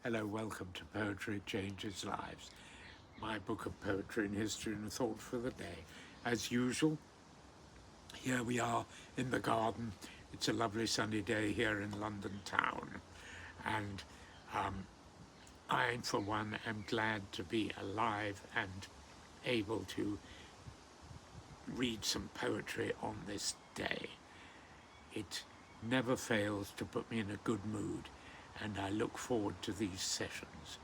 Hello, welcome to Poetry Changes Lives, my book of poetry and history and thought for the day. As usual, here we are in the garden. It's a lovely sunny day here in London town, and I, for one, am glad to be alive and able to read some poetry on this day. It never fails to put me in a good mood, and I look forward to these sessions.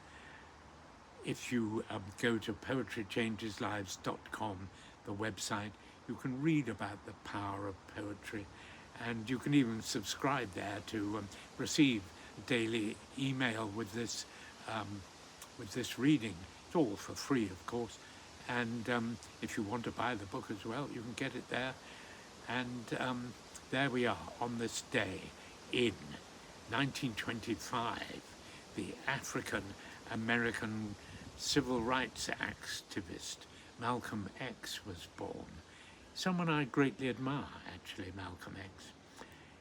If you go to poetrychangeslives.com, the website, you can read about the power of poetry, and you can even subscribe there to receive a daily email with this reading. It's all for free, of course, and if you want to buy the book as well, you can get it there. And there we are on this day in 1925, the African American civil rights activist Malcolm X was born. Someone I greatly admire, actually, Malcolm X.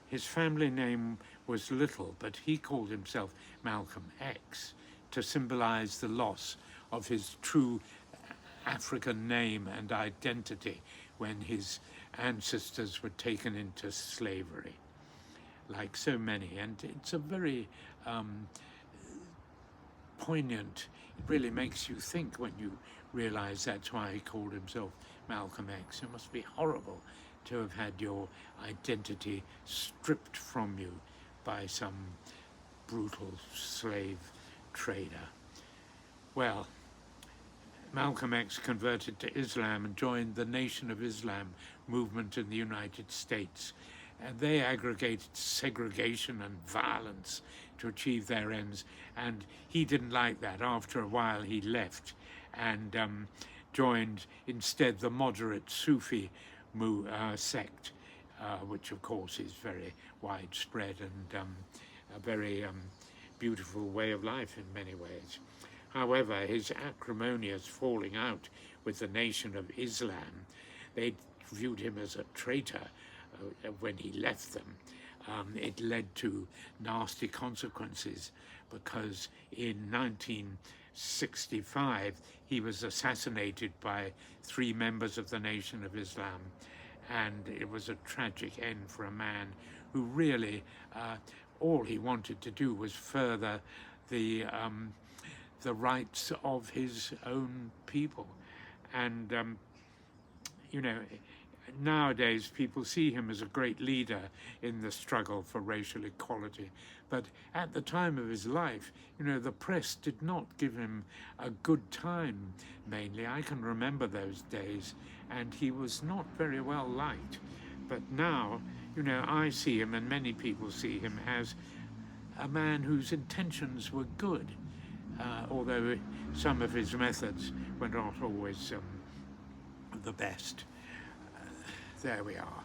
His family name was Little, but he called himself Malcolm X to symbolize the loss of his true African name and identity when his ancestors were taken into slavery, like so many. And it's a very poignant, it really makes you think when you realize that's why he called himself Malcolm X. It must be horrible to have had your identity stripped from you by some brutal slave trader. Well, Malcolm X converted to Islam and joined the Nation of Islam movement in the United States. And they aggregated segregation and violence to achieve their ends. And he didn't like that. After a while, he left and joined instead the moderate Sufi sect, which of course is very widespread and a very beautiful way of life in many ways. However, his acrimonious falling out with the Nation of Islam, they viewed him as a traitor when he left them. It led to nasty consequences because in 1965 he was assassinated by 3 members of the Nation of Islam, and it was a tragic end for a man who really all he wanted to do was further the rights of his own people. And nowadays people see him as a great leader in the struggle for racial equality, but at the time of his life, the press did not give him a good time. Mainly, I can remember those days, and he was not very well liked. But now, I see him, and many people see him, as a man whose intentions were good, although some of his methods were not always the best. There we are.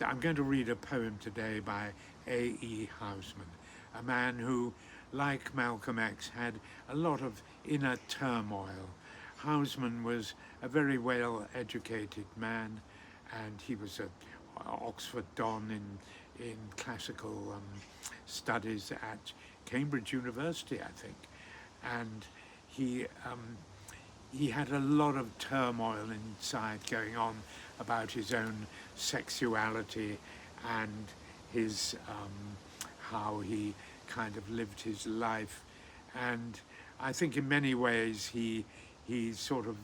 I'm going to read a poem today by A.E. Housman, a man who, like Malcolm X, had a lot of inner turmoil. Housman was a very well-educated man, and he was an Oxford Don in classical studies at Cambridge University, I think. And he had a lot of turmoil inside going on about his own sexuality and his how he kind of lived his life. And I think in many ways he sort of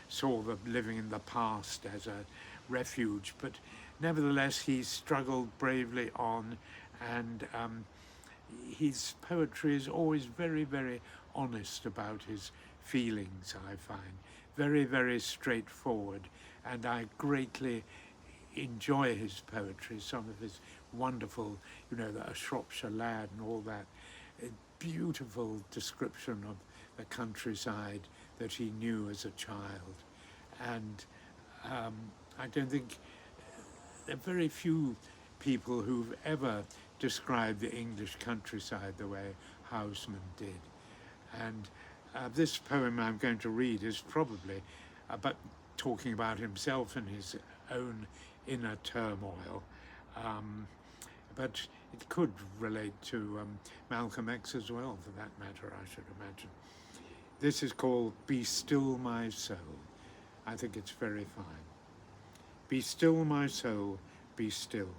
saw the living in the past as a refuge, but nevertheless he struggled bravely on, and his poetry is always very, very honest about his feelings, I find. Very, very straightforward, and I greatly enjoy his poetry, some of his wonderful, A Shropshire Lad and all that, a beautiful description of the countryside that he knew as a child. And I don't think there are very few people who've ever described the English countryside the way Housman did. And this poem I'm going to read is probably about talking about himself and his own inner turmoil. But It could relate to Malcolm X as well, for that matter, I should imagine. This is called Be Still My Soul. I think it's very fine. Be still, my soul, be still.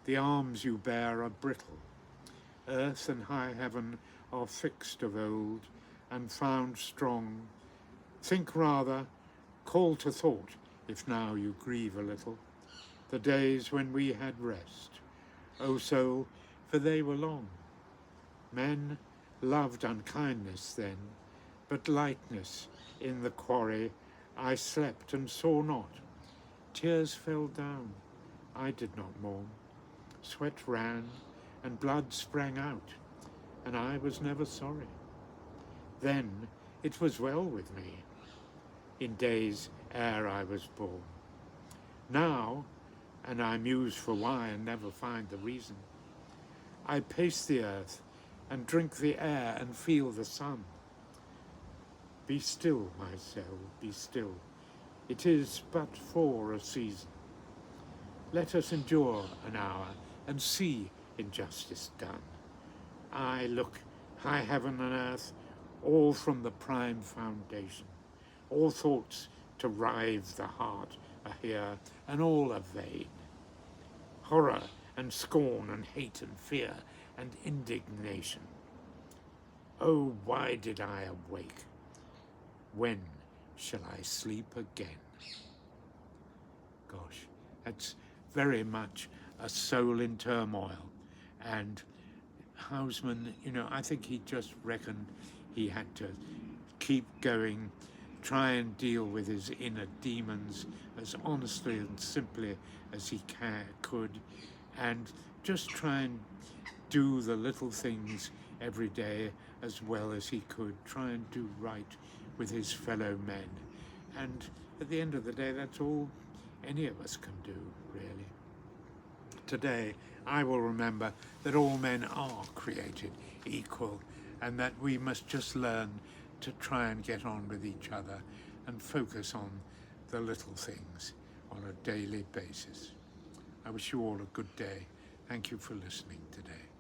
The arms you bear are brittle. Earth and high heaven are fixed of old and found strong. Think rather, call to thought, if now you grieve a little, the days when we had rest. O soul, for they were long. Men loved unkindness then, but lightness in the quarry I slept and saw not. Tears fell down, I did not mourn. Sweat ran and blood sprang out, and I was never sorry. Then it was well with me, in days ere I was born. Now, and I muse for why and never find the reason, I pace the earth and drink the air and feel the sun. Be still, my soul, be still. It is but for a season. Let us endure an hour and see injustice done. I look high heaven and earth, all from the prime foundation. All thoughts to rive the heart are here, and all are vain. Horror and scorn and hate and fear and indignation. Oh, why did I awake? When shall I sleep again? Gosh, that's very much a soul in turmoil. And Housman, I think he just reckoned he had to keep going, try and deal with his inner demons as honestly and simply as he could, and just try and do the little things every day as well as he could, try and do right with his fellow men. And at the end of the day, that's all any of us can do, really. Today, I will remember that all men are created equal, and that we must just learn to try and get on with each other and focus on the little things on a daily basis. I wish you all a good day. Thank you for listening today.